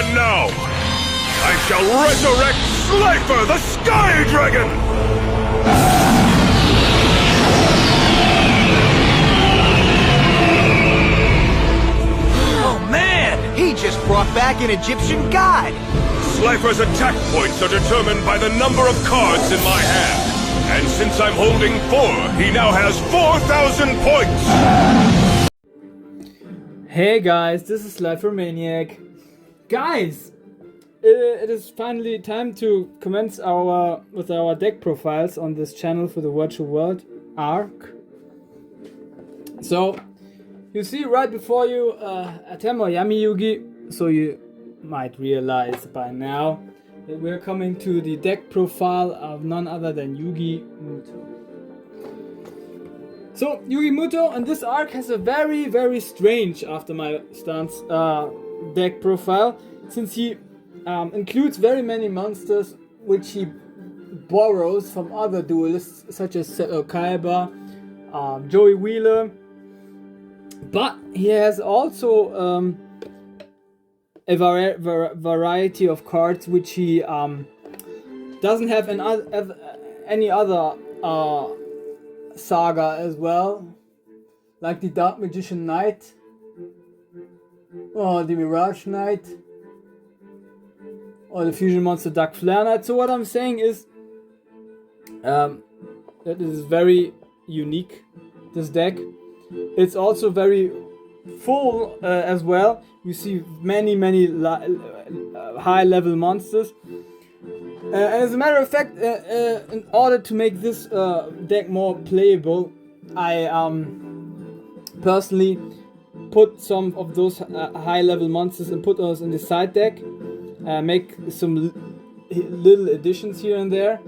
And now, I shall resurrect Slifer the Sky Dragon! Oh man, he just brought back an Egyptian god! Slifer's attack points are determined by the number of cards in my hand. And since I'm holding 4, he now has 4,000 points! Hey guys, this is Slifer Maniac. Guys, it is finally time to commence with our deck profiles on this channel for the Virtual World arc. So, you see right before you Atem or Yami Yugi, so you might realize by now that we're coming to the deck profile of none other than Yugi Muto. So, Yugi Muto in this arc has a very, very strange, after my stance, deck profile, since he includes very many monsters which he borrows from other duelists such as Seto Kaiba, Joey Wheeler, but he has also a variety of cards which he doesn't have any other saga as well, like the Dark Magician Knight or the Mirage Knight or the Fusion Monster Dark Flare Knight. So what I'm saying is that it is very unique, this deck. It's also very full as well. We see many high level monsters. As a matter of fact, in order to make this deck more playable, I personally put some of those high level monsters and put those in the side deck. Make some little additions here and there.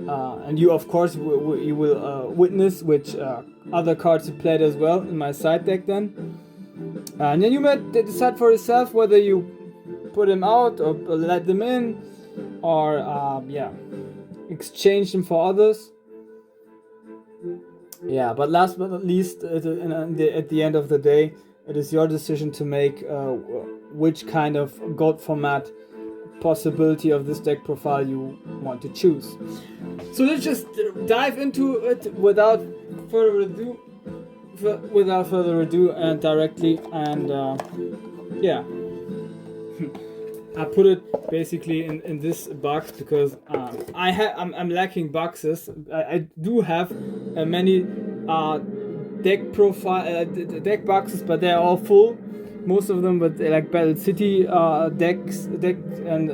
And you of course you will witness which other cards you played as well in my side deck then. And then you might decide for yourself whether you put them out or let them in, or exchange them for others. Yeah, but last but not least, at the end of the day, it is your decision to make which kind of gold format possibility of this deck profile you want to choose. So let's just dive into it without further ado and directly, and I put it basically in this box because I'm lacking boxes. I do have many deck boxes, but they're all full. Most of them with like Battle City decks and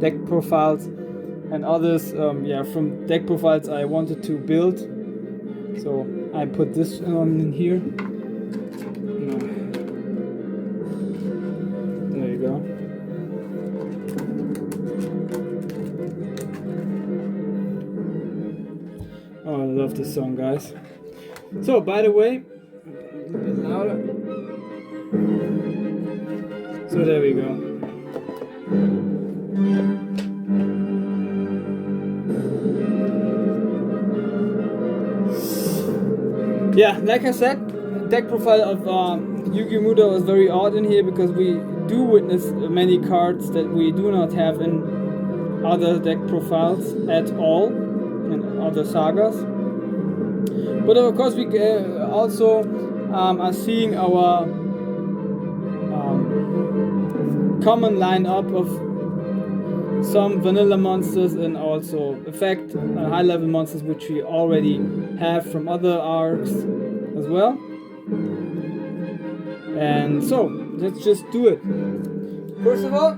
deck profiles, and others from deck profiles I wanted to build. So I put this one in here. There you go. Oh, I love this song, guys. So, by the way, a bit louder. So there we go. Yeah, like I said, deck profile of Yugi Muto is very odd in here because we do witness many cards that we do not have in other deck profiles at all, in other sagas. But of course we also are seeing our common lineup of some vanilla monsters and also effect high level monsters which we already have from other arcs as well. And so let's just do it. First of all,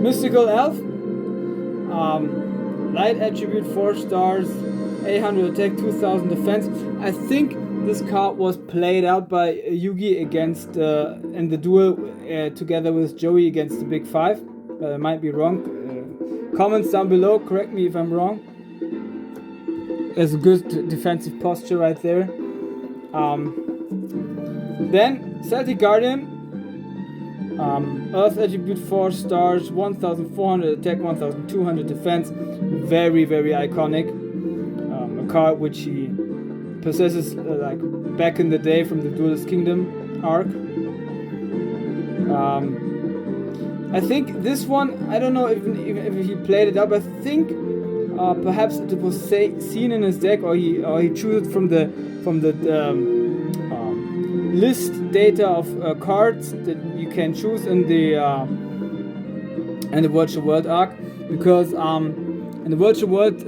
Mystical Elf, light attribute 4 stars, 800 attack, 2000 defense. I think this card was played out by Yugi against in the duel together with Joey against the Big Five. I might be wrong. Comments down below, correct me if I'm wrong. There's a good defensive posture right there. Then Celtic Guardian, Earth attribute 4 stars, 1400 attack, 1200 defense. Very iconic. A card which he possesses like back in the day from the Duelist Kingdom arc. I think this one, I don't know if he played it up. I think perhaps it was seen in his deck, or he chose it from the list data of cards that you can choose in the virtual world arc, because in the virtual world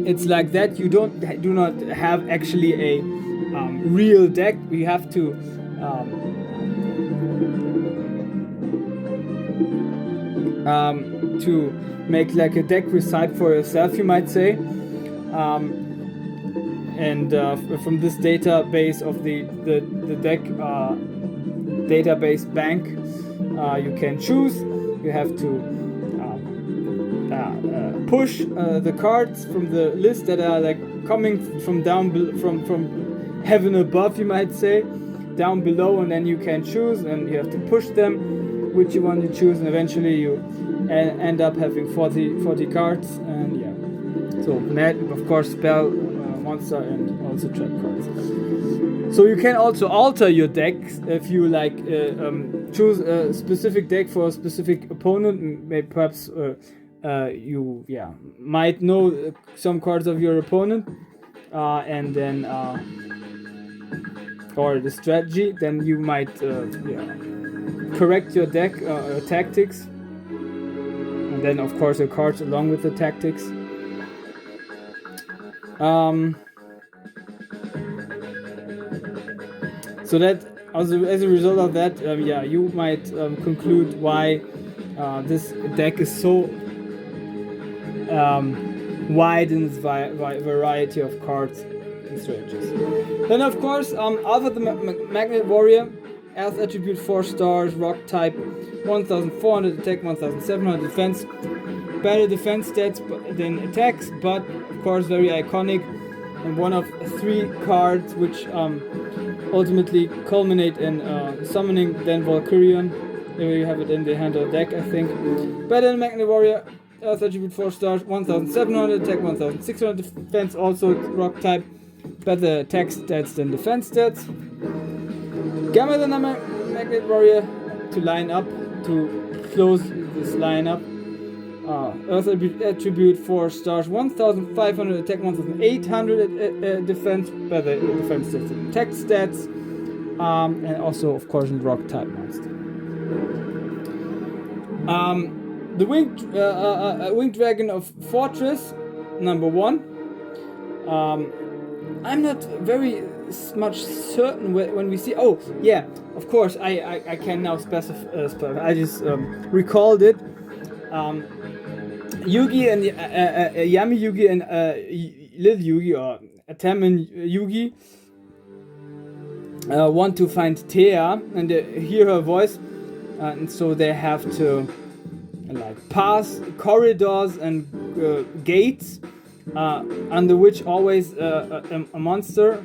it's like that. You do not have actually a real deck. You have to make like a deck recite for yourself, you might say. And from this database of the deck database bank, you can choose. You have to push the cards from the list that are like coming from from heaven above, you might say, down below, and then you can choose, and you have to push them which you want to choose, and eventually you end up having 40 cards. And yeah, so net, of course, spell, monster, and also trap cards. So you can also alter your deck if you like choose a specific deck for a specific opponent. Maybe perhaps you might know some cards of your opponent, and then or the strategy, then you might correct your deck tactics, and then of course your cards along with the tactics. So that as a result of that, you might conclude why this deck is so wide in its variety of cards and strategies. Then of course, Alpha the Magnet Warrior, Earth attribute 4 stars, rock type, 1400 attack, 1700 defense, better defense stats than attacks, but of course very iconic, and one of 3 cards which ultimately culminate in summoning then Valkyrian. There you have it in the hand of the deck, I think. Better than Magnet Warrior, Earth attribute 4 stars, 1700 attack, 1600 defense, also rock type, better attack stats than defense stats. Gamma the Magnet Warrior to line up, to close this lineup. Earth attribute 4 stars, 1500 attack, 1800 defense, better defense stats and attack stats, and also of course rock type monster. The Winged Dragon of Fortress, number 1. I'm not very much certain when we see. Oh yeah, of course I can now specify. I just recalled it. Yugi and Yami Yugi and Lil Yugi, or Atem and Yugi, want to find Thea and hear her voice, and so they have to like pass corridors and gates, under which always a monster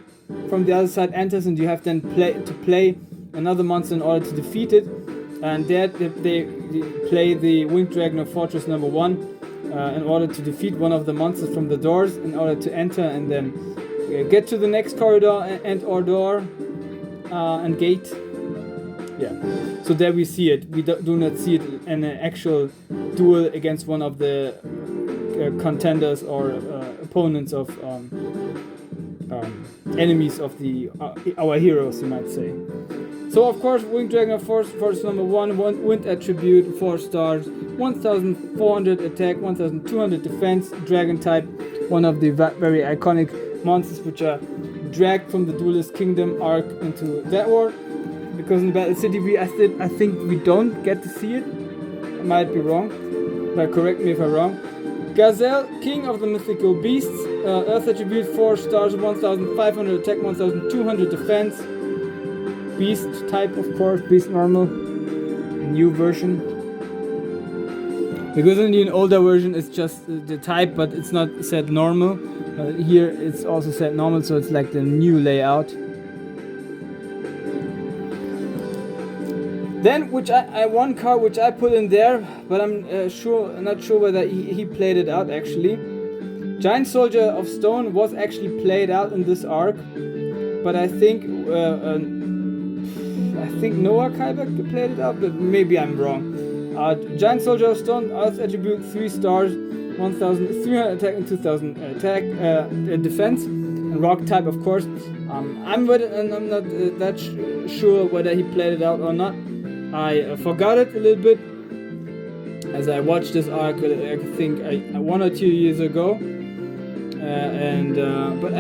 from the other side enters, and you have then to play another monster in order to defeat it. And there they play the Winged Dragon of Fortress number 1 in order to defeat one of the monsters from the doors, in order to enter and then get to the next corridor and or door and gate. Yeah, so there we see it. We do not see it in an actual duel against one of the contenders or opponents of enemies of our heroes, you might say. So of course, Winged Dragon of Force number 1, wind attribute, 4 stars, 1400 attack, 1200 defense, dragon type, one of the very iconic monsters which are dragged from the Duelist Kingdom arc into that world. Because in Battle City I think we don't get to see it. I might be wrong, but correct me if I'm wrong. Gazelle, King of the Mythical Beasts, Earth attribute, 4 stars, 1500 attack, 1200 defense. Beast type, of course, beast normal, new version. Because in the older version it's just the type, but it's not set normal. Here it's also set normal, so it's like the new layout. Then, one card which I put in there, but I'm not sure whether he played it out actually. Giant Soldier of Stone was actually played out in this arc, but I think I think Noah Kaiba played it out, but maybe I'm wrong. Giant Soldier of Stone, Earth Attribute, 3 stars, 1300 attack and 2000 attack defense, and Rock type, of course. I'm not that sure whether he played it out or not. I forgot it a little bit as I watched this arc, I think 1 or 2 years ago, but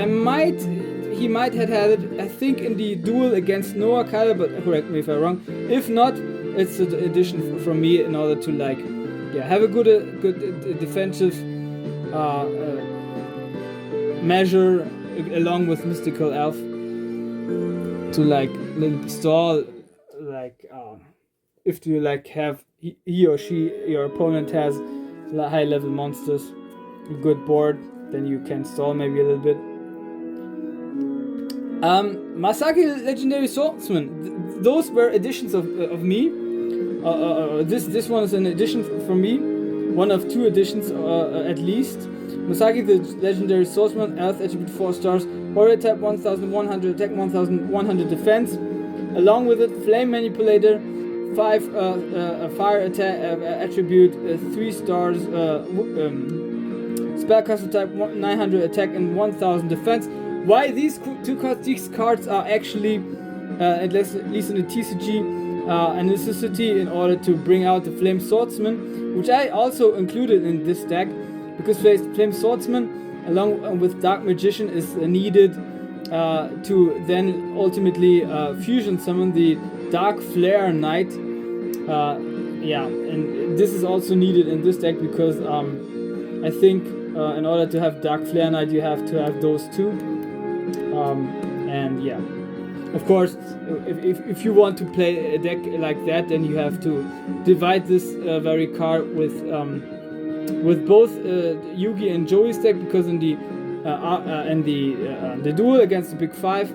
he might have had it, I think, in the duel against Noah Kaiba, but correct me if I'm wrong. If not, it's an addition from me in order to have a good defensive measure along with Mystical Elf to little stall, if you have he or she, your opponent has high level monsters, a good board, then you can stall maybe a little bit. Masaki Legendary Swordsman. Those were additions of me. This one is an addition from me. One of 2 additions at least. Masaki the Legendary Swordsman, Earth Attribute 4 stars, Warrior type 1100 attack, 1100 defense. Along with it, Flame Manipulator, 5 fire attack attribute, 3 stars, Spellcaster type 900 attack and 1000 defense. Why these 2 cards? These cards are actually, at least in the TCG, a necessity in order to bring out the Flame Swordsman, which I also included in this deck, because Flame Swordsman, along with Dark Magician, is needed to then ultimately fusion summon the Dark Flare Knight. And this is also needed in this deck because I think in order to have Dark Flare Knight, you have to have those 2. Of course, if you want to play a deck like that, then you have to divide this very card with both Yugi and Joey's deck, because in the duel against the Big 5,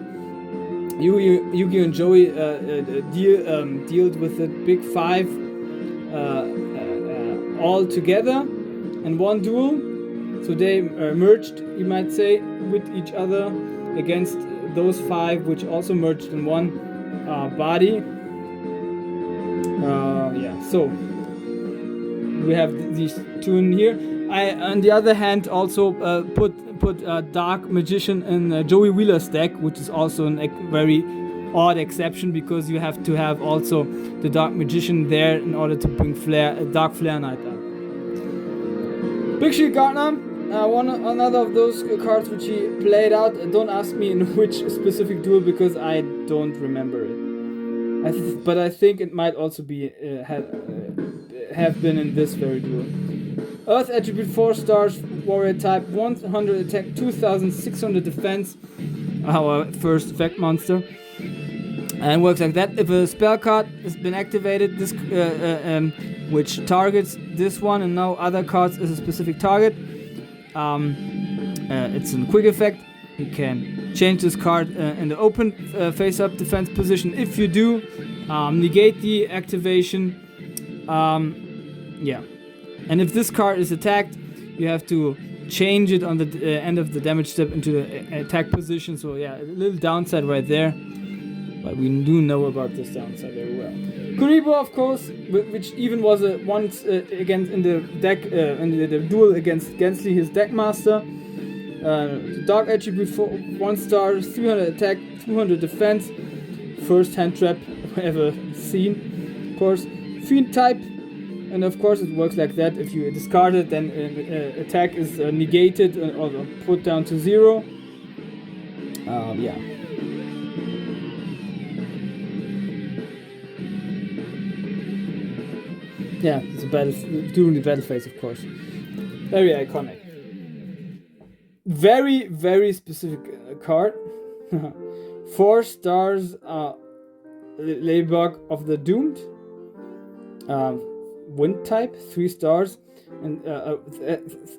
Yugi and Joey dealt with the Big 5 all together in one duel. So they merged, you might say, with each other against those 5, which also merged in one body. So we have these 2 in here. I, on the other hand, also put Dark Magician in Joey Wheeler's deck, which is also a very odd exception, because you have to have also the Dark Magician there in order to bring Dark Flare Knight up. Big Shield Gardener. Another of those cards which he played out. Don't ask me in which specific duel, because I don't remember it. But I think it might also be have been in this very duel. Earth Attribute 4 stars, Warrior type, 100 attack, 2600 defense. Our first effect monster. And works like that. If a spell card has been activated, this which targets this one and no other cards as a specific target, it's a quick effect. You can change this card in the open face-up defense position. If you do, negate the activation. And if this card is attacked, you have to change it on the end of the damage step into the attack position. So a little downside right there. But we do know about this downside very well. Kuribo, of course, which even was once against in the deck in the duel against Gensly, his deck master. Dark Attribute 1 star, 300 attack, 200 defense. First hand trap ever seen, of course. Fiend type, and of course it works like that. If you discard it, then attack is negated or put down to 0. It's a battle during the battle phase, of course. Very iconic. Very, very specific card. 4 stars, Ladybug of the Doomed. Wind type, 3 stars. And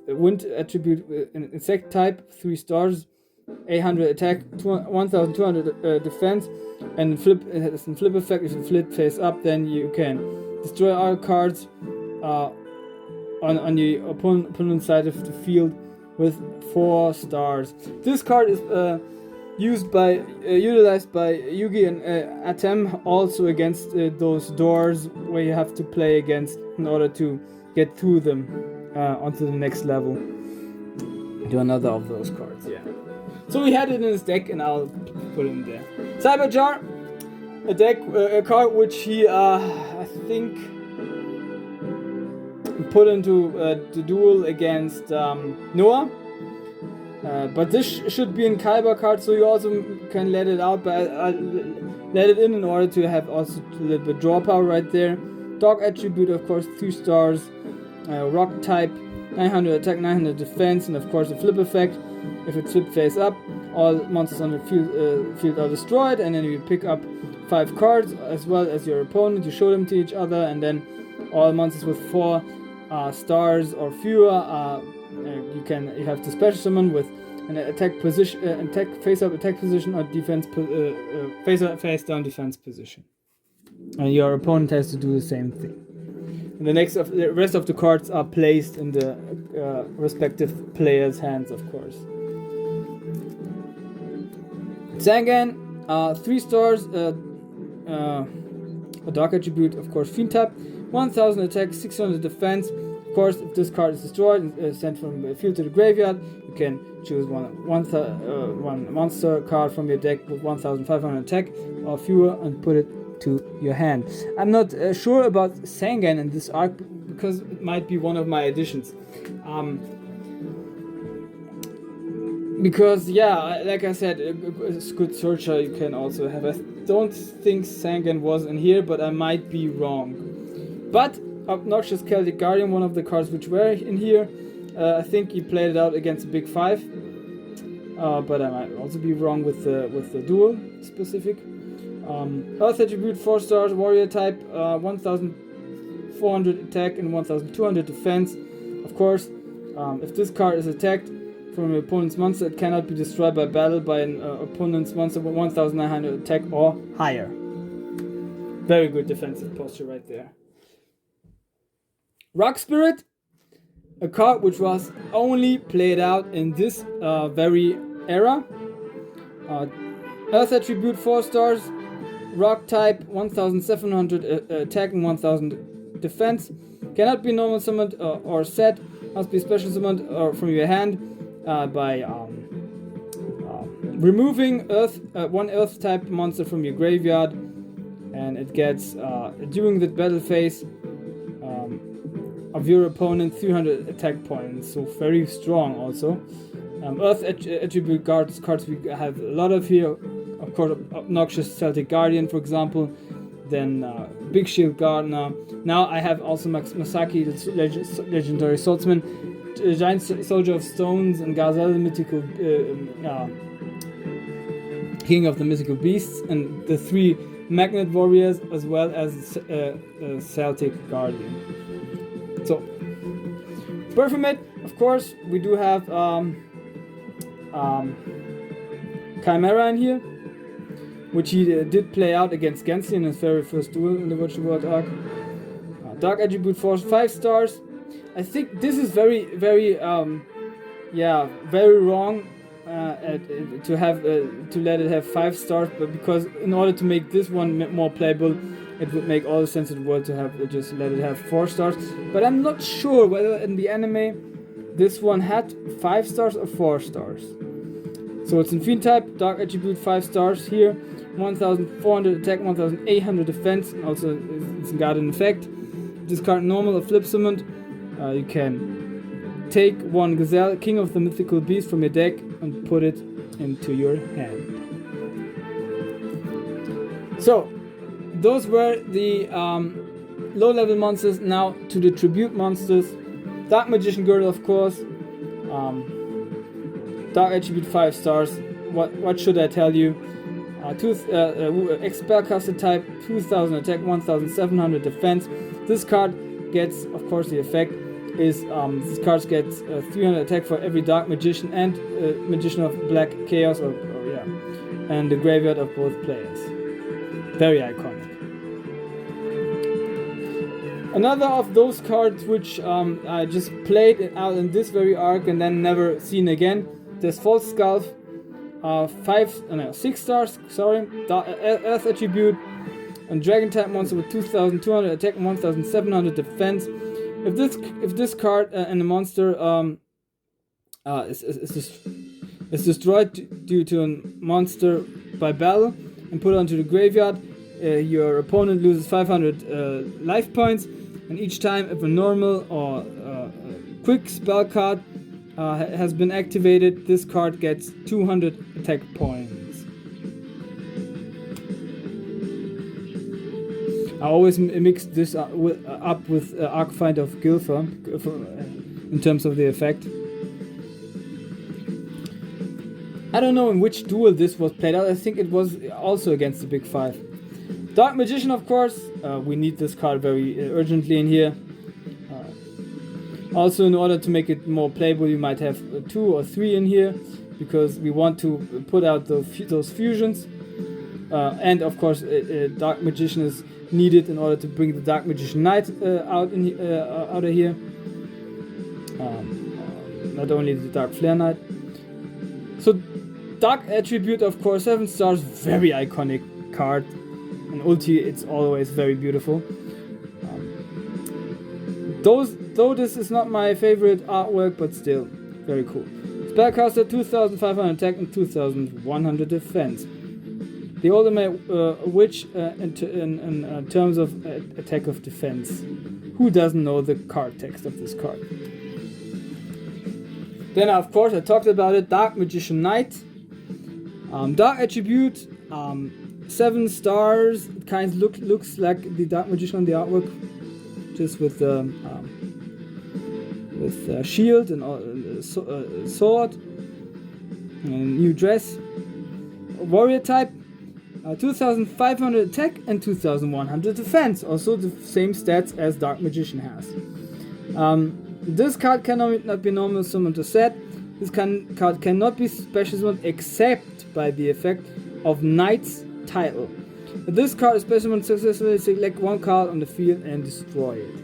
wind attribute, insect type, 3 stars. 800 attack, 1200 defense. And flip, it has a flip effect. If you flip face up, then you can destroy all cards on the opponent's side of the field with 4 stars. This card is utilized by Yugi and Atem, also against those doors where you have to play against in order to get through them onto the next level. Do another of those cards, yeah. So we had it in his deck, and I'll put it in there. Cyberjar, a card which he, I think, put into the duel against Noah. But this should be in Kaiba card, so you also can let it out, but let it in order to have also a little bit draw power right there. Dog attribute, of course, 2 stars. Rock type, 900 attack, 900 defense, and of course a flip effect. If it's flip face up, all monsters on the field are destroyed, and then you pick up 5 cards as well as your opponent. You show them to each other, and then all monsters with 4 stars or fewer you have to special summon with an attack position, face up attack position, or defense face down defense position, and your opponent has to do the same thing. And the rest of the cards are placed in the respective players' hands, of course. Sangan, 3 stars, a dark attribute, of course, fiend type, 1000 attack, 600 defense. Of course, if this card is destroyed and sent from the field to the graveyard, you can choose one monster card from your deck with 1500 attack or fewer and put it to your hand. I'm not sure about Sangan in this arc because it might be one of my additions. Because yeah, like I said, a good searcher you can also have. I don't think Sangan was in here, but I might be wrong. But Obnoxious Celtic Guardian, one of the cards which were in here, I think he played it out against a big 5. But I might also be wrong with the duel specific. Earth attribute, 4 stars, warrior type, 1400 attack and 1200 defense. Of course, if this card is attacked from your opponent's monster, it cannot be destroyed by battle by an opponent's monster with 1900 attack or higher. Very good defensive posture right there. Rock Spirit, a card which was only played out in this very era. Earth attribute, 4 stars, rock type, 1700 attack and 1000 defense. Cannot be normal summoned or set. Must be special summoned from your hand by removing one earth type monster from your graveyard, and it gets during the battle phase of your opponent 300 attack points, so very strong also. Earth attribute cards we have a lot of here, of course, Obnoxious Celtic Guardian, for example, then Big Shield Gardener. Now I have also Masaki, the legendary swordsman, Giant Soldier of Stones, and Gazelle, the mythical king of the mythical beasts, and the 3 Magnet Warriors, as well as Celtic Guardian. So, Perfumate, of course, we do have Chimera in here, which he did play out against Genshin in his very first duel in the Virtual World arc. Dark Attribute Force, 5 stars. I think this is very, very wrong to let it have 5 stars, but because in order to make this one more playable, it would make all the sense in the world to have just let it have 4 stars. But I'm not sure whether in the anime this one had 5 stars or 4 stars. So it's in Fiend type, Dark Attribute, 5 stars here, 1400 attack, 1800 defense, and also it's got an effect. Discard normal or flip summoned. You can take 1 Gazelle, King of the Mythical Beast, from your deck and put it into your hand. So, those were the low-level monsters. Now to the tribute monsters. Dark Magician Girdle, of course. Dark Attribute, 5 stars. What should I tell you? Spellcaster type, 2000 attack, 1700 defense. This card gets, of course, the effect is this card gets 300 attack for every Dark Magician and Magician of Black Chaos, and the graveyard of both players. Very iconic. Another of those cards which I just played out in this very arc and then never seen again. There's False Sculpt. 6 stars, sorry, Earth attribute, and Dragon type monster with 2200 attack and 1700 defense. If this card and the monster is destroyed due to a monster by battle and put onto the graveyard, your opponent loses 500 life points, and each time if a normal or quick spell card has been activated, this card gets 200 attack points. I always mix this up with Arcfind of Gilfer in terms of the effect. I don't know in which duel this was played out. I think it was also against the Big 5. Dark Magician, of course. We need this card very urgently in here. Also, in order to make it more playable, you might have 2 or 3 in here, because we want to put out those fusions. And of course, Dark Magician is needed in order to bring the Dark Magician Knight out of here. Not only the Dark Flare Knight. So, Dark Attribute, of course, 7 stars, very iconic card. And ulti, it's always very beautiful. Though this is not my favorite artwork, but still, very cool. Spellcaster, 2500 attack and 2100 defense. The ultimate witch in terms of attack of defense. Who doesn't know the card text of this card? Then, of course, I talked about it, Dark Magician Knight. Dark Attribute, 7 stars. It kind of looks like the Dark Magician on the artwork, just with shield and sword and new dress. Warrior type, 2500 attack and 2100 defense. Also the same stats as Dark Magician has. This card cannot be normal summoned to set. This card cannot be special summoned except by the effect of Knight's title. This card is special summoned successfully. Select one card on the field and destroy it.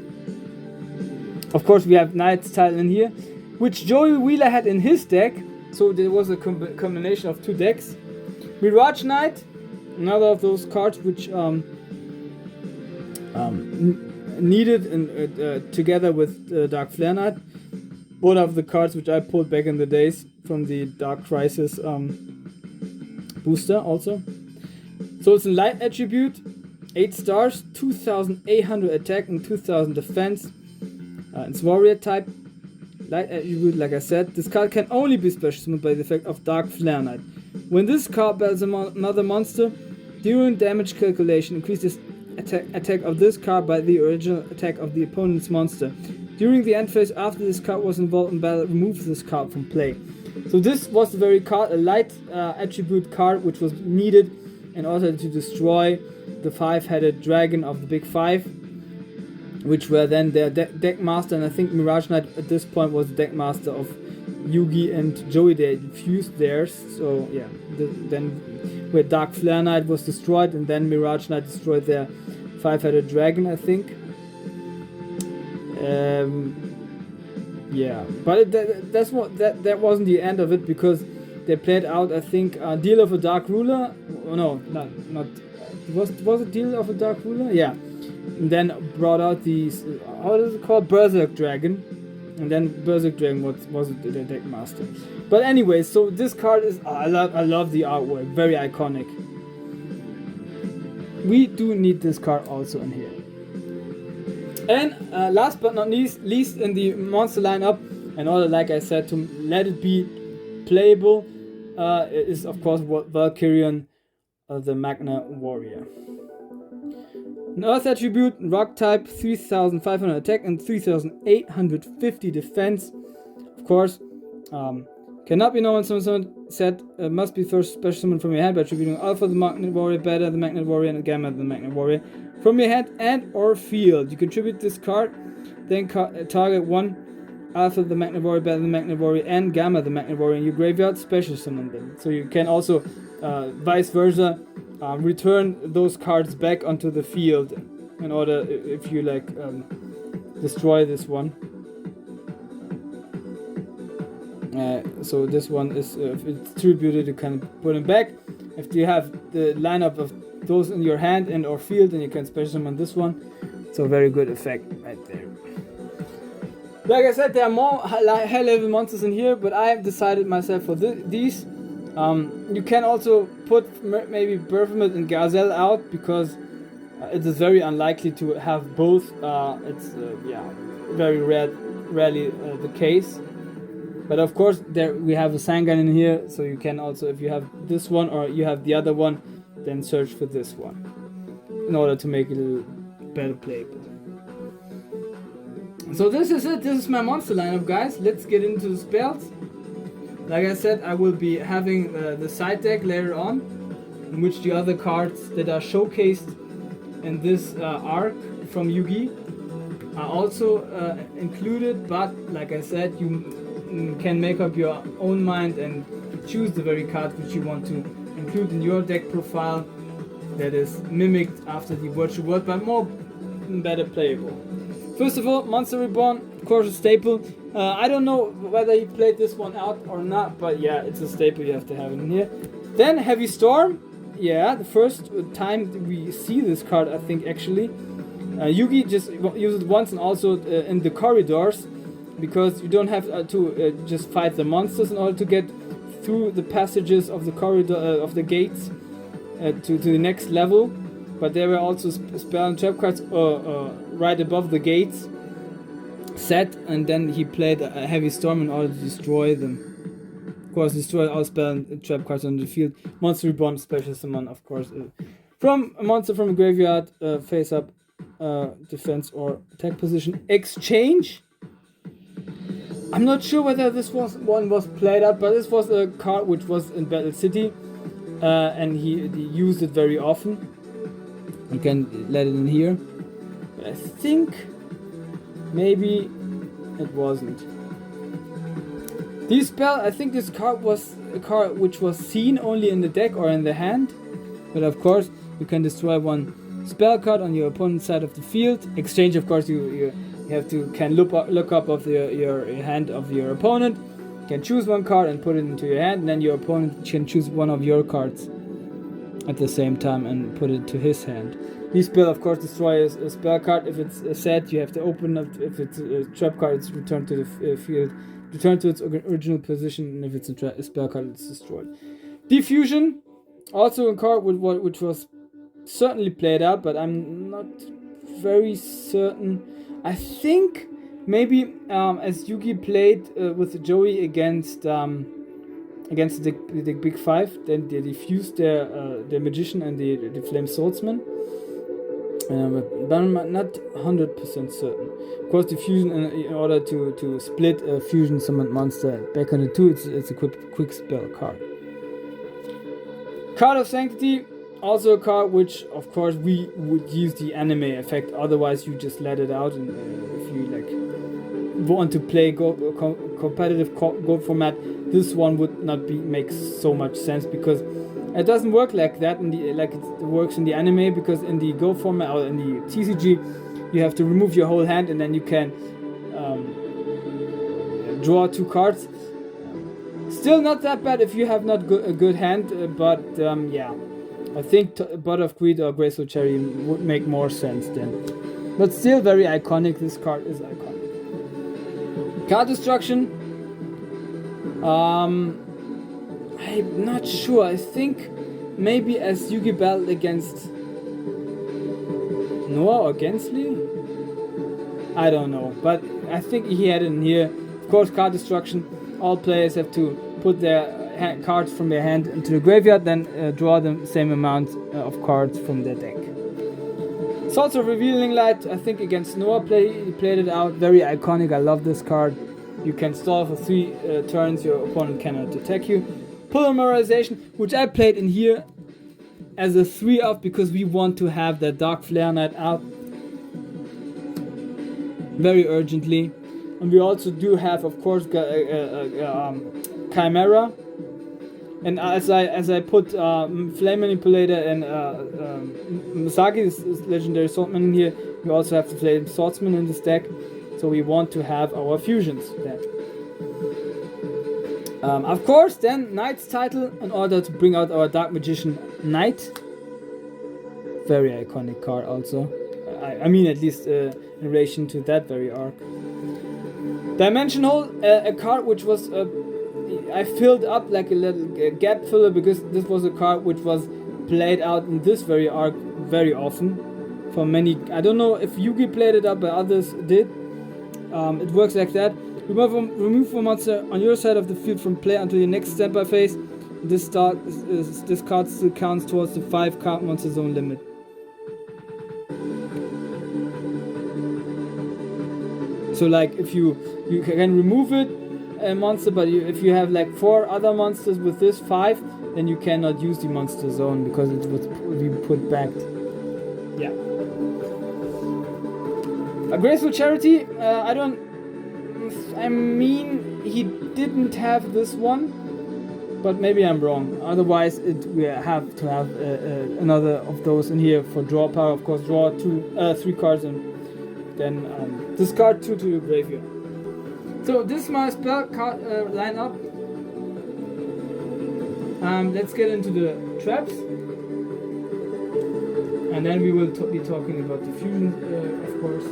Of course, we have Knight's title in here, which Joey Wheeler had in his deck. So there was a combination of 2 decks. Mirage Knight, another of those cards which needed together with Dark Flare Knight. One of the cards which I pulled back in the days from the Dark Crisis booster also. So it's a light attribute, 8 stars, 2800 attack and 2000 defense. It's warrior type, light attribute, like I said. This card can only be special summoned by the effect of Dark Flare Knight. When this card battles another monster, during damage calculation, increase this attack of this card by the original attack of the opponent's monster. During the end phase, after this card was involved in battle, remove this card from play. So this was the very card, a light attribute card, which was needed in order to destroy the 5-headed dragon of the Big 5, which were then their deck master, and I think Mirage Knight at this point was the deck master of Yugi and Joey. They fused theirs, so yeah, then where Dark Flare Knight was destroyed, and then Mirage Knight destroyed their 5-headed dragon, I think. Yeah, but that wasn't the end of it, because they played out, I think, Deal of a Dark Ruler. Oh, no, not was it Deal of a Dark Ruler? Yeah, and then brought out these, how is it called, Berserk Dragon, and then Berserk Dragon was the deck master. But anyway, so this card is, I love the artwork, very iconic. We do need this card also in here. And last but not least in the monster lineup, in order, like I said, to let it be playable, is of course Valkyrian, the Magna Warrior. An Earth attribute, rock type, 3500 attack and 3850 defense. Of course, cannot be known summon set, must be first special summon from your hand by attributing Alpha the Magnet Warrior, Beta the Magnet Warrior, and Gamma the Magnet Warrior from your hand and or field. You contribute this card, then target one Alpha the Magnet Warrior, Beta the Magnet Warrior, and Gamma the Magnet Warrior in your graveyard, special summon them. So you can also, vice versa, return those cards back onto the field in order, if you like, destroy this one. So this one is if it's tributed, you can put him back. If you have the lineup of those in your hand and or field, then you can special summon this one. So very good effect right there. Like I said, there are more high level monsters in here, but I have decided myself for these. You can also put maybe Berthamut and Gazelle out because it is very unlikely to have both. It's very rarely the case. But of course, there we have a Sangan in here, so you can also, if you have this one or you have the other one, then search for this one in order to make it a little better playable. So this is it. This is my monster lineup, guys. Let's get into the spells. Like I said, I will be having the side deck later on, in which the other cards that are showcased in this arc from Yugi are also included. But like I said, you can make up your own mind and choose the very card which you want to include in your deck profile that is mimicked after the virtual world, but more better playable. First of all, Monster Reborn, of course, a staple. I don't know whether he played this one out or not, but yeah, it's a staple, you have to have it in here. Then Heavy Storm, yeah, the first time we see this card, I think, actually. Yugi just used it once and also in the corridors, because you don't have to just fight the monsters in order to get through the passages of the corridor, of the gates to the next level. But there were also spell and trap cards right above the gates set, and then he played a Heavy Storm in order to destroy them. Of course, destroy all spell and trap cards on the field. Monster Reborn, special summon, of course. From a monster from a graveyard, face up, defense or attack position. Exchange. I'm not sure whether this one was played out, but this was a card which was in Battle City, and he used it very often. You can let it in here. But I think maybe it wasn't. This spell, I think this card was a card which was seen only in the deck or in the hand. But of course, you can destroy one spell card on your opponent's side of the field. Exchange, of course, you have to look up of your hand of your opponent. You can choose one card and put it into your hand, and then your opponent can choose one of your cards at the same time and put it to his hand. This spell, of course, destroys a spell card. If it's a set, you have to open it. If it's a trap card, it's returned to the field, returned to its original position, and if it's a spell card, it's destroyed. Diffusion, also a card which was certainly played out, but I'm not very certain. I think maybe as Yugi played with Joey against the Big Five, then they diffused their magician and the flame swordsman. But I'm not 100% certain. Of course, diffusion in order to split a fusion summoned monster back on the 2, it's a quick spell card. Card of Sanctity, also a card which, of course, we would use the anime effect. Otherwise, you just let it out, and if you like want to play competitive gold format, this one would not make so much sense, because it doesn't work like that like it works in the anime, because in the Go format or in the TCG you have to remove your whole hand and then you can draw 2 cards. Still not that bad if you have not a good hand, but yeah, I think Bud of Greed or Graceful Cherry would make more sense then. But still very iconic, this card is iconic. Card Destruction. I'm not sure. I think maybe as Yugi battled against Noah or Gensly? I don't know, but I think he had it in here. Of course, Card Destruction. All players have to put their cards from their hand into the graveyard, then draw the same amount of cards from their deck. Swords of Revealing Light, I think against Noah he played it out. Very iconic, I love this card. You can stall for 3 turns, your opponent cannot attack you. Polymerization, which I played in here as a 3-of because we want to have that Dark Flare Knight out very urgently. And we also do have, of course, Chimera. And as I put Flame Manipulator and Misaki's legendary swordsman in here, we also have to play swordsman in this deck. So we want to have our fusions then. Of course, then Knight's title in order to bring out our Dark Magician Knight. Very iconic card also. I mean, at least in relation to that very arc. Dimension Hole, a card which was I filled up like a little gap filler because this was a card which was played out in this very arc very often. For many, I don't know if Yugi played it up, but others did. It works like that. Remove one monster on your side of the field from play until your next standby phase. This card still counts towards the 5 card monster zone limit. So like if you can remove it, a monster, but if you have like 4 other monsters with this 5, then you cannot use the monster zone because it would be put back. Yeah. A Graceful Charity, I mean, he didn't have this one, but maybe I'm wrong. Otherwise, we have to have another of those in here for draw power. Of course, draw 3 cards and then discard 2 to your graveyard. So this is my spell card lineup. Let's get into the traps, and then we will be talking about the fusion, of course.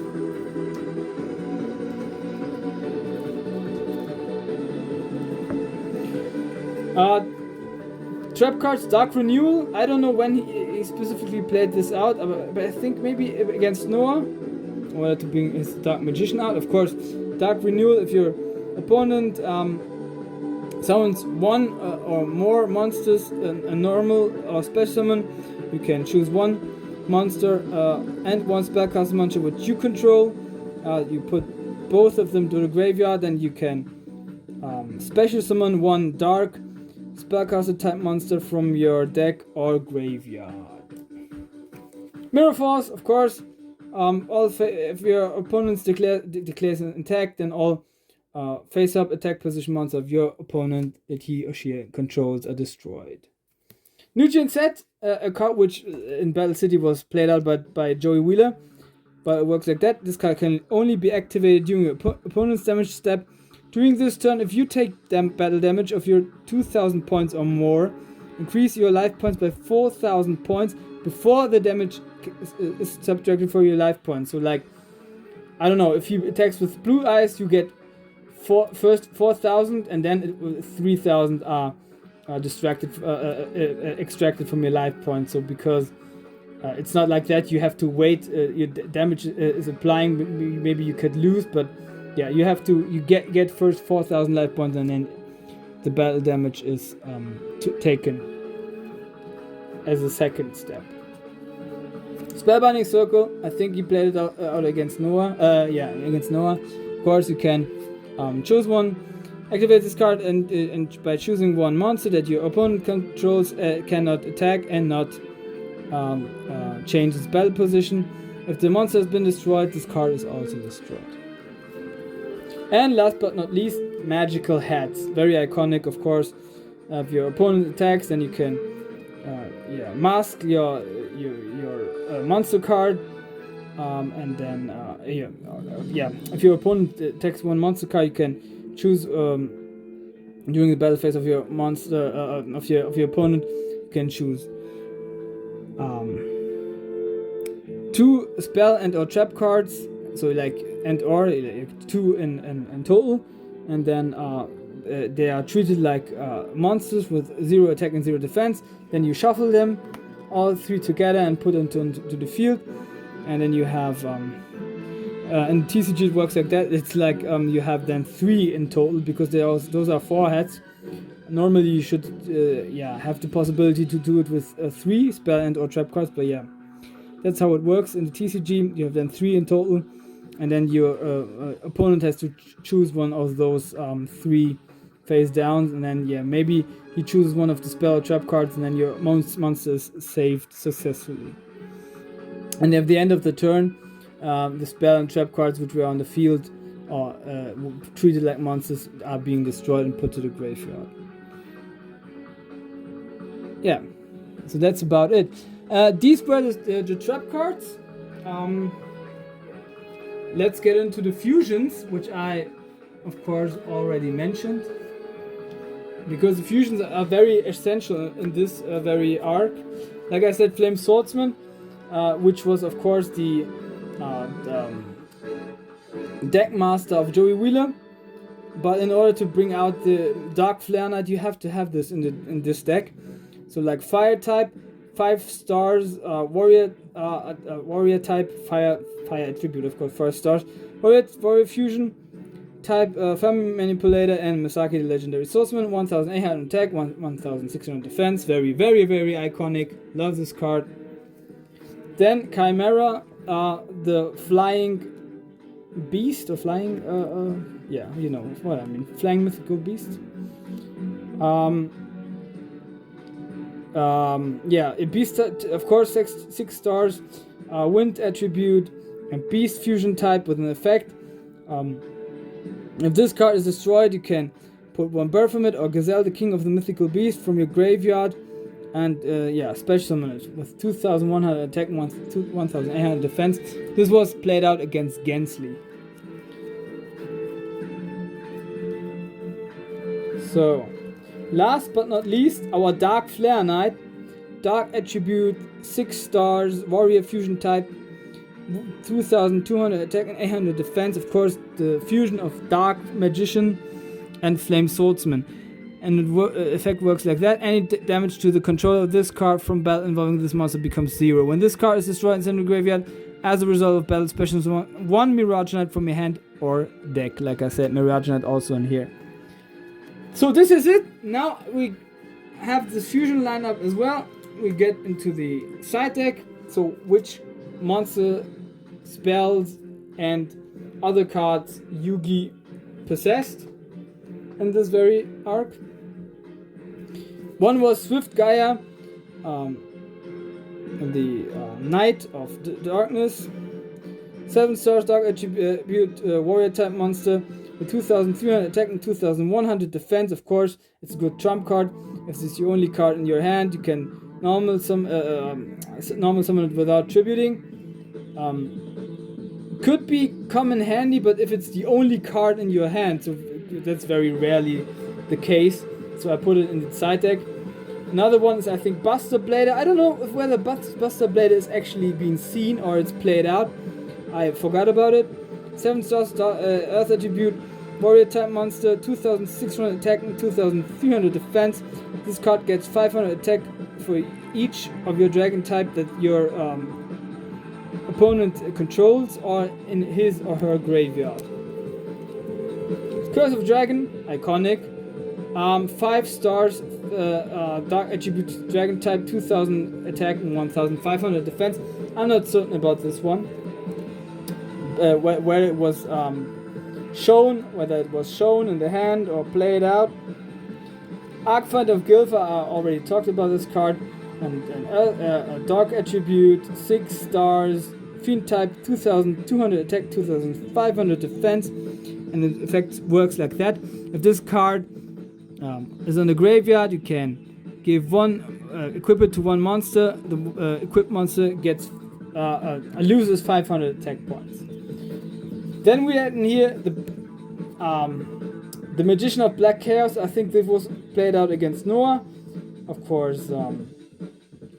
Trap cards, Dark Renewal. I don't know when he specifically played this out, but I think maybe against Noah, in order to bring his Dark Magician out. Of course, Dark Renewal, if your opponent summons 1 or more monsters, a normal or special summon, you can choose 1 monster and 1 spellcaster monster which you control. You put both of them to the graveyard, and you can special summon 1 dark spellcaster type monster from your deck or graveyard. Mirror Force, of course. If your opponent declares an attack, then all face-up attack position monsters of your opponent that he or she controls are destroyed. Nutrient Set, a card which in Battle City was played out by Joey Wheeler, but it works like that. This card can only be activated during your opponent's damage step. During this turn, if you take battle damage of your 2,000 points or more, increase your life points by 4,000 points before the damage is subtracted for your life points. So like, I don't know, if he attacks with blue eyes, you get first 4,000, and then 3,000 are extracted from your life points. So because it's not like that, you have to wait, your damage is applying, maybe you could lose, but yeah, you have to, you get first 4,000 life points, and then the battle damage is taken as a second step. Spellbinding Circle, I think he played it out against Noah. Against Noah. Of course, you can choose 1, activate this card, and by choosing 1 monster that your opponent controls cannot attack and not change its battle position. If the monster has been destroyed, this card is also destroyed. And last but not least, Magical Hats. Very iconic, of course. If your opponent attacks, then you can mask your monster card, and then if your opponent attacks 1 monster card, you can choose during the battle phase of your monster of your opponent. You can choose 2 spell and or trap cards. So like and or 2 in total, and then they are treated like monsters with 0 attack and 0 defense. Then you shuffle them all 3 together and put them to the field, and then you have and TCG it works like that. It's like you have then 3 in total, because those are 4 hats. Normally you should have the possibility to do it with 3 spell and or trap cards, but yeah, that's how it works in the TCG. You have then 3 in total, and then your opponent has to choose one of those 3 face downs, and then maybe he chooses one of the spell or trap cards, and then your monster is saved successfully. And at the end of the turn, the spell and trap cards which were on the field or treated like monsters are being destroyed and put to the graveyard. Yeah, so that's about it. These were the trap cards. Let's get into the fusions, which I, of course, already mentioned. because the fusions are very essential in this very arc. Like I said, Flame Swordsman, which was of course the deck master of Joey Wheeler. But in order to bring out the Dark Flare Knight, you have to have this in this deck. So like Fire type, 5 stars, Warrior type, Fire attribute, of course, 4 stars, Warrior fusion type, Family Manipulator, and Masaki the Legendary Swordsman. 1800 attack, 1600 defense. Very, very, very iconic. Love this card. Then Chimera, the flying beast, or flying, yeah, you know what I mean. Flying mythical beast. Yeah, a beast, of course, 6 stars, wind attribute, and beast fusion type with an effect. If this card is destroyed, you can put 1 bird from it, or Gazelle, the king of the mythical beast, from your graveyard, and yeah, special summon it with 2100 attack and 1800 defense. This was played out against Gensley. So, last but not least, our Dark Flare Knight, Dark attribute, 6 stars, Warrior fusion type, 2200 attack and 800 defense. Of course, the fusion of Dark Magician and Flame Swordsman. And the effect works like that. Any damage to the controller of this card from battle involving this monster becomes 0. When this card is destroyed in central graveyard, as a result of battle, special summon 1 Mirage Knight from your hand or deck. Like I said, Mirage Knight also in here. So this is it. Now we have this fusion lineup as well. We get into the side deck. So which monster, spells, and other cards Yugi possessed in this very arc. One was Swift Gaia, the Knight of Darkness. 7 stars, Dark attribute, Warrior type monster with 2300 attack and 2100 defense. Of course, it's a good trump card. If this is your only card in your hand, you can normal summon it without tributing. Could come in handy, but if it's the only card in your hand, so that's very rarely the case. So I put it in the side deck. Another one is, I think, Buster Blader. I don't know whether Buster Blader is actually being seen or it's played out. I forgot about it. 7 stars, Earth attribute, Warrior type monster, 2600 attack and 2300 defense. This card gets 500 attack for each of your dragon type that your opponent controls or in his or her graveyard. Curse of Dragon, iconic. 5 stars, Dark attribute, dragon type, 2000 attack and 1500 defense. I'm not certain about this one. Where it was shown, whether it was shown in the hand or played out. Arcfight of Gilfa, I already talked about this card. And Dark attribute, 6 stars, Fiend type, 2200 attack, 2500 defense. And the effect works like that. If this card is on the graveyard, you can give equip it to 1 monster. The equipped monster gets loses 500 attack points. Then we had in here the Magician of Black Chaos. I think this was played out against Noah. Of course,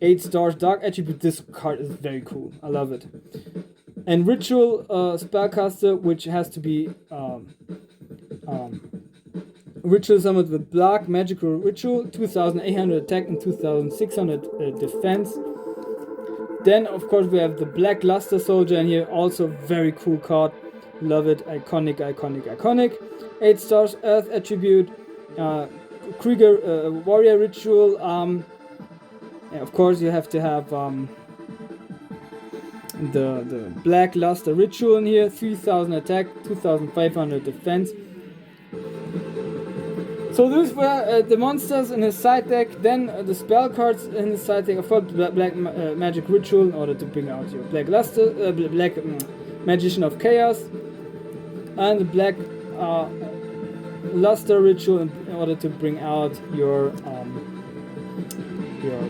8 stars, Dark attribute. This card is very cool. I love it. And Ritual Spellcaster, which has to be Ritual summoned with Black Magical Ritual, 2800 attack and 2600 defense. Then, of course, we have the Black Luster Soldier in here. Also, very cool card. Love it. Iconic, iconic, iconic. 8 stars, Earth attribute, Krieger Warrior Ritual. Yeah, of course, you have to have the Black Luster Ritual in here. 3000 attack, 2500 defense. So these were the monsters in his side deck. Then the spell cards in his side deck. Of course, Black Magic Ritual in order to bring out your Black Luster, Black Magician of Chaos, and the Black Luster Ritual in order to bring out your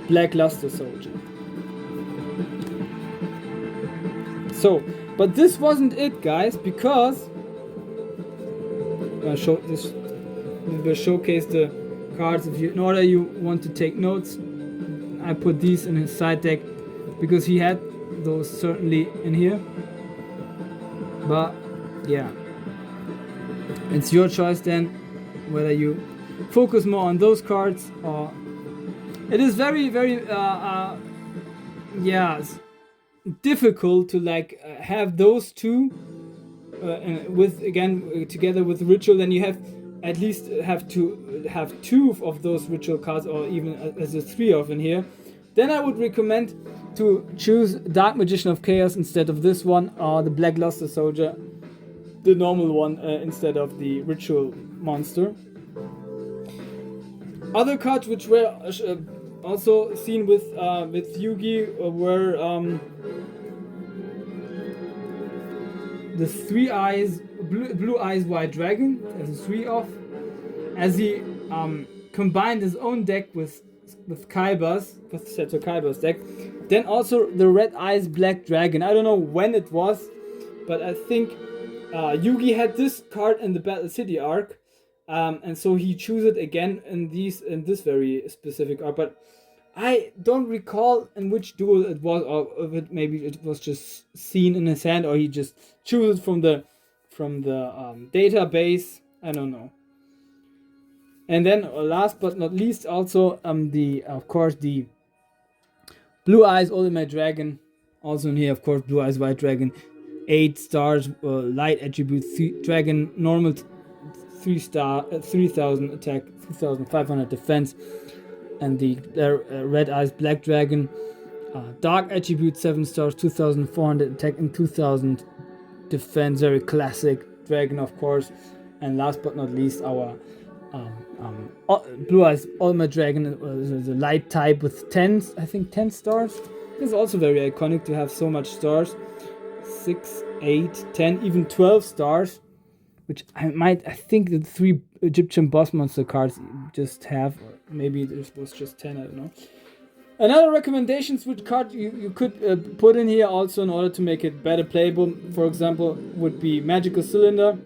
Black Luster Soldier. So, but this wasn't it, guys, because I showed this. We'll showcase the cards. In order you want to take notes, I put these in his side deck because he had those certainly in here. But yeah, it's your choice then whether you focus more on those cards or. It is very difficult to like have those two with again together with ritual. Then you have at least have to have two of those ritual cards, or even as a three of in here. Then I would recommend to choose Dark Magician of Chaos instead of this one, or the Black Luster Soldier, the normal one, instead of the ritual monster. Other cards which were also seen with Yugi were the Three Eyes, Blue Eyes White Dragon as a 3-off, as he combined his own deck with Kaiba's, with Seto Kaiba's deck. Then also the Red Eyes Black Dragon. I don't know when it was, but I think Yugi had this card in the Battle City arc. And so he chose it again in this very specific arc, but I don't recall in which duel it was, or if it maybe it was just seen in his hand, or he just chose it from the database. I don't know. And then last but not least, also of course the Blue Eyes Ultimate Dragon, also in here, of course, Blue Eyes White Dragon, 8 stars, light attribute, dragon, normal 3-star, 3000 attack, 3500 defense, and the Red Eyes Black Dragon, dark attribute, 7 stars, 2400 attack and 2000 defense, very classic dragon, of course. And last but not least, our Blue Eyes Ultimate Dragon, the light type with 10 stars. It's also very iconic to have so much stars, 6, 8, 10, even 12 stars. Which I think the 3 Egyptian boss monster cards just have, or maybe this was just 10, I don't know. Another recommendations which card you could put in here also in order to make it better playable, for example, would be Magical Cylinder.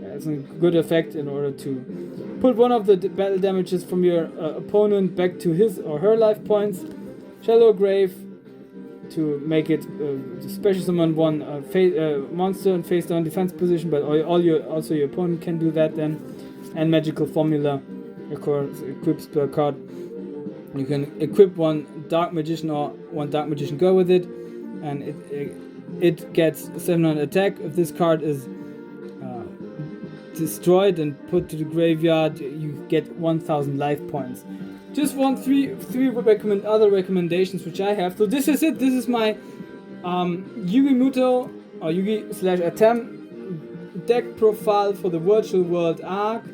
It's a good effect in order to put one of the battle damages from your opponent back to his or her life points. Shallow Grave, to make it special summon one monster in face down defense position, but also your opponent can do that then. And Magical Formula, of course, equips per card. You can equip one Dark Magician or one Dark Magician Girl with it, and it gets 700 attack. If this card is destroyed and put to the graveyard, you get 1000 life points. Just three other recommendations which I have. So this is it. This is my Yugi Muto or Yugi/Atem deck profile for the Virtual World arc.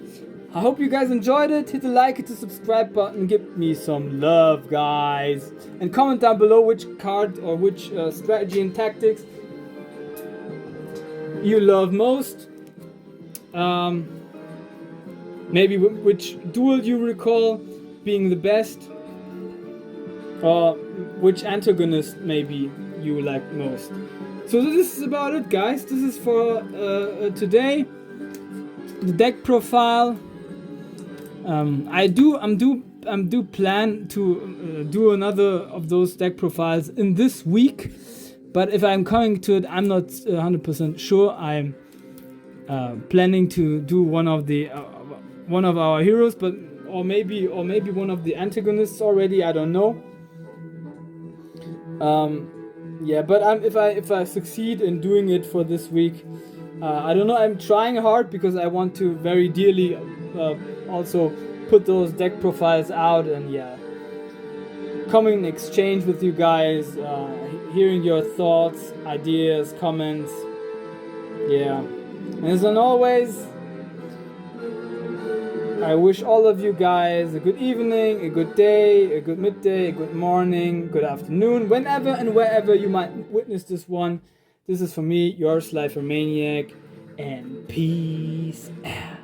I hope you guys enjoyed it. Hit the like, hit the subscribe button, give me some love, guys, and comment down below which card or which strategy and tactics you love most. Maybe which duel you recall being the best, or which antagonist maybe you like most. So this is about it, guys. This is for today. The deck profile. I do plan to do another of those deck profiles in this week, but if I'm coming to it, I'm not 100% sure. I'm planning to do one of our heroes, but or maybe one of the antagonists already. I don't know. Yeah, but if I succeed in doing it for this week, I don't know. I'm trying hard because I want to very dearly also put those deck profiles out, and yeah, coming in exchange with you guys, hearing your thoughts, ideas, comments. Yeah, and as always, I wish all of you guys a good evening, a good day, a good midday, a good morning, good afternoon, whenever and wherever you might witness this one. This is for me, your Slifer Maniac, and peace out.